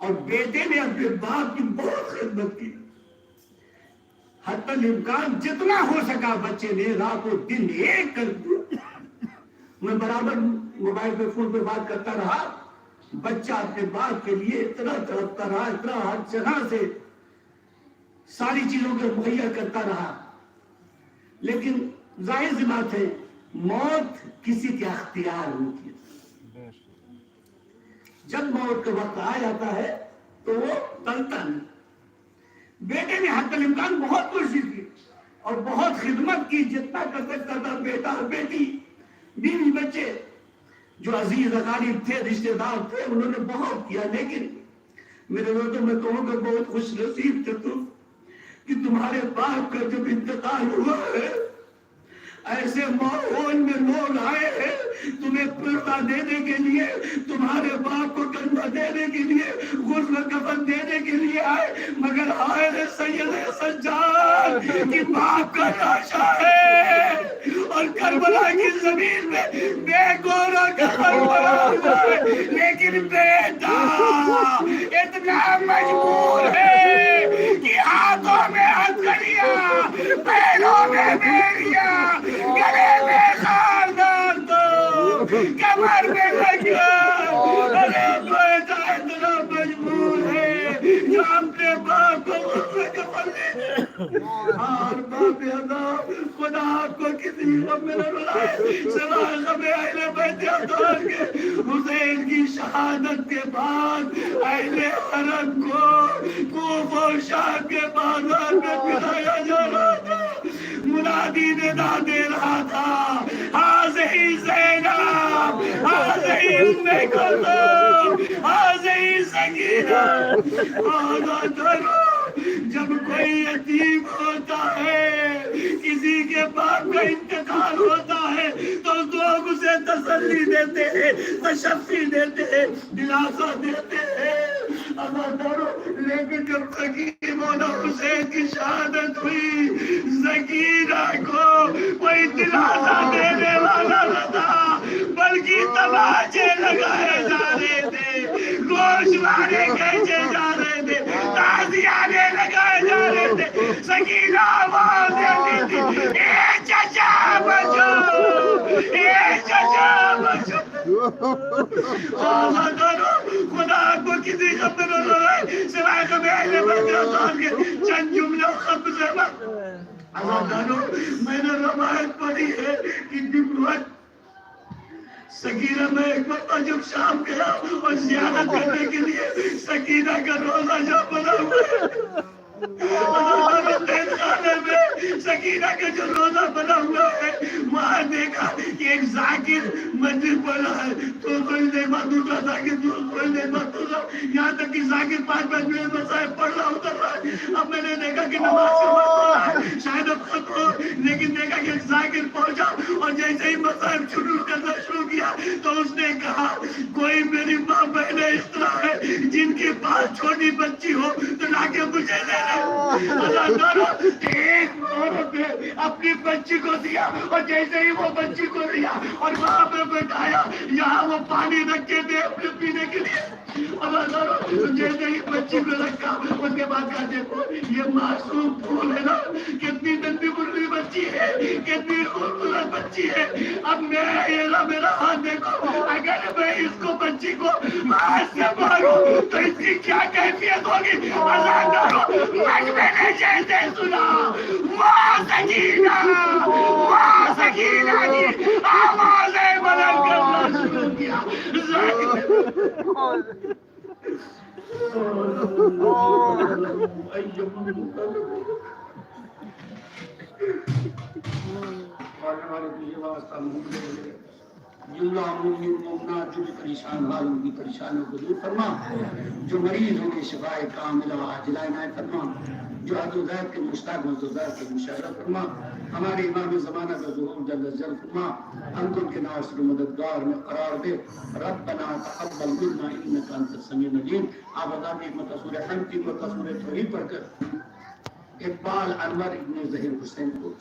اور بیٹے نے اپنے باپ کی بہت خدمت کی. حتی الامکان جتنا ہو سکا بچے نے رات و دن ایک کر دیا. میں برابر موبائل پہ فون پہ بات کرتا رہا. بچہ اپنے باپ کے لیے اتنا تڑپتا رہا, اتنا ہر جگہ سے ساری چیزوں کو مہیا کرتا رہا. لیکن ظاہر سی بات ہے موت کسی کے اختیار ہوتی ہے. جب موت کا وقت آ جاتا ہے تو وہ ٹلتا نہیں. بیٹے نے حتی الامکان بہت کوشش کی اور بہت خدمت کی, جتنا کر سکتا تھا. بیٹا اور بیٹی, بیوی بچے جو عزیز اقارب تھے, رشتے دار تھے, انہوں نے بہت کیا. لیکن میرے دوستوں میں کہوں گا بہت خوش نصیب تھے تم کہ تمہارے باپ کا جب انتقال ہوا ہے ایسے ماحول میں لوگ آئے ہیں تمہیں پردہ دینے کے لیے, تمہارے باپ کو کندھا دینے کے لیے, غسل کفن دینے کے لیے آئے, مگر آئے سید سجاد کہ باپ کا لاشا ہے اور کربلا کی زمین میں بے گورا کفن پڑا ہوا ہے. لیکن بیٹا اتنا مجبور ہے کہ ہاتھوں میں ہتھکڑیاں, پیروں میں بیڑیاں, گلے میں خاردار دو, کمر میں لگا. ارے بیٹا اتنا مجبور ہے جو اپنے باپ کو غسل کفن دے. اور باپ ادا خدا آپ کو کسی غم میں نہ رلائے سوائے غم اہل بیت اطہار کے. حسین کی شہادت کے بعد اہل حرم کو کوفہ و شام کے بازار میں پھرایا جا رہا تھا. منادی ندا دے رہا تھا, حاضی زینب, حاضی ام کلثوم, حاضی سکینہ. آزاد کرو. جب کوئی یتیم ہوتا ہے, کسی کے باپ کا انتقال ہوتا ہے تو لوگ اسے تسلی دیتے ہیں, تشفی دیتے ہیں, دلاسا دیتے ہیں. لیکن جب سکینہ مولا حسین کی شہادت ہوئی, سکینہ کو کوئی دلاسا دینے والا نہ تھا بلکہ تماچے لگائے جا رہے تھے, گوشوارے کھینچے جا رہے تھے, تازیانے لگائے جا رہے تھے. سکینہ آواز دیتی تھی, اے چچا بچو, اے چچا بچو. خدا کو کسی خبر نہ لائے سوائے کہ اہل بیت اطہار کے چند جملوں خط سے. میں نے روایت پڑھی ہے کہ دن سکینہ میں ایک مرتبہ جب شام گیا اور زیارت کرنے کے لیے سکینہ کا روزہ جو بنا ہوا ہے, خانے میں سکینہ کا جو روزہ بنا ہوا ہے وہاں دیکھا کہ ایک ذاکر مسجد پڑھا ہے, تو کوئی دیر بعد دوسرا ذاکر, کوئی دیر بعد دوسرا, یہاں تک کہ ذاکر 5 منٹ میں صاحب پڑھ رہا اتر رہا ہے. اب میں نے دیکھا کہ نماز کا وقت ہو رہا ہے, شاید اب ختم ہو, لیکن دیکھا کہ ایک ذاکر پہنچا اور جیسے ہی مصائب کرنا شروع کیا تو اس نے کہا کوئی میری ماں بہنیں اس طرح ہے جن کے پاس چھوٹی بچی ہو تو لا کے مجھے دے دے. ایک عورت نے اپنی بچی کو دیا اور جیسے ہی وہ بچی کو دیا اور وہاں پہ بٹھایا, یہاں وہ پانی رکھ کے دے اپنے پینے کے لیے. جیسے ہی بچی کو رکھا اس کے بعد کہا دیکھو یہ معصوم پھول ہے نا, کتنی ننھی مرلی بچی ہے, کتنی خوبصورت بچی ہے. اب میرا ہاتھ دیکھو, اگر میں اس کو بچی کو ہاتھ سے ماروں تو اس کی کیا کیفیت ہوگی. میں نے جیسے سنا ماں سکینہ کی آوازیں بلند کرنا شروع کیا. جو پریشان حال کی پریشانیوں کو دور فرما, جو مریض ہوں گے شفائے کاملہ عاجلہ عنایت فرما, جو عدوزات کے مشتاق مزدودات کے مشاہدہ فرما. ہمارے امام زمانہ کا ظہور جل جل فرما, ہم کو ان کے ناصر و مددگار میں قرار دے. ربنا تقبل منا انک انت السمیع العلیم. آپ ادا میں ایک سورہ حمد کی سورہ توحید پڑھ کر اقبال انور ابن ظہیر حسین کو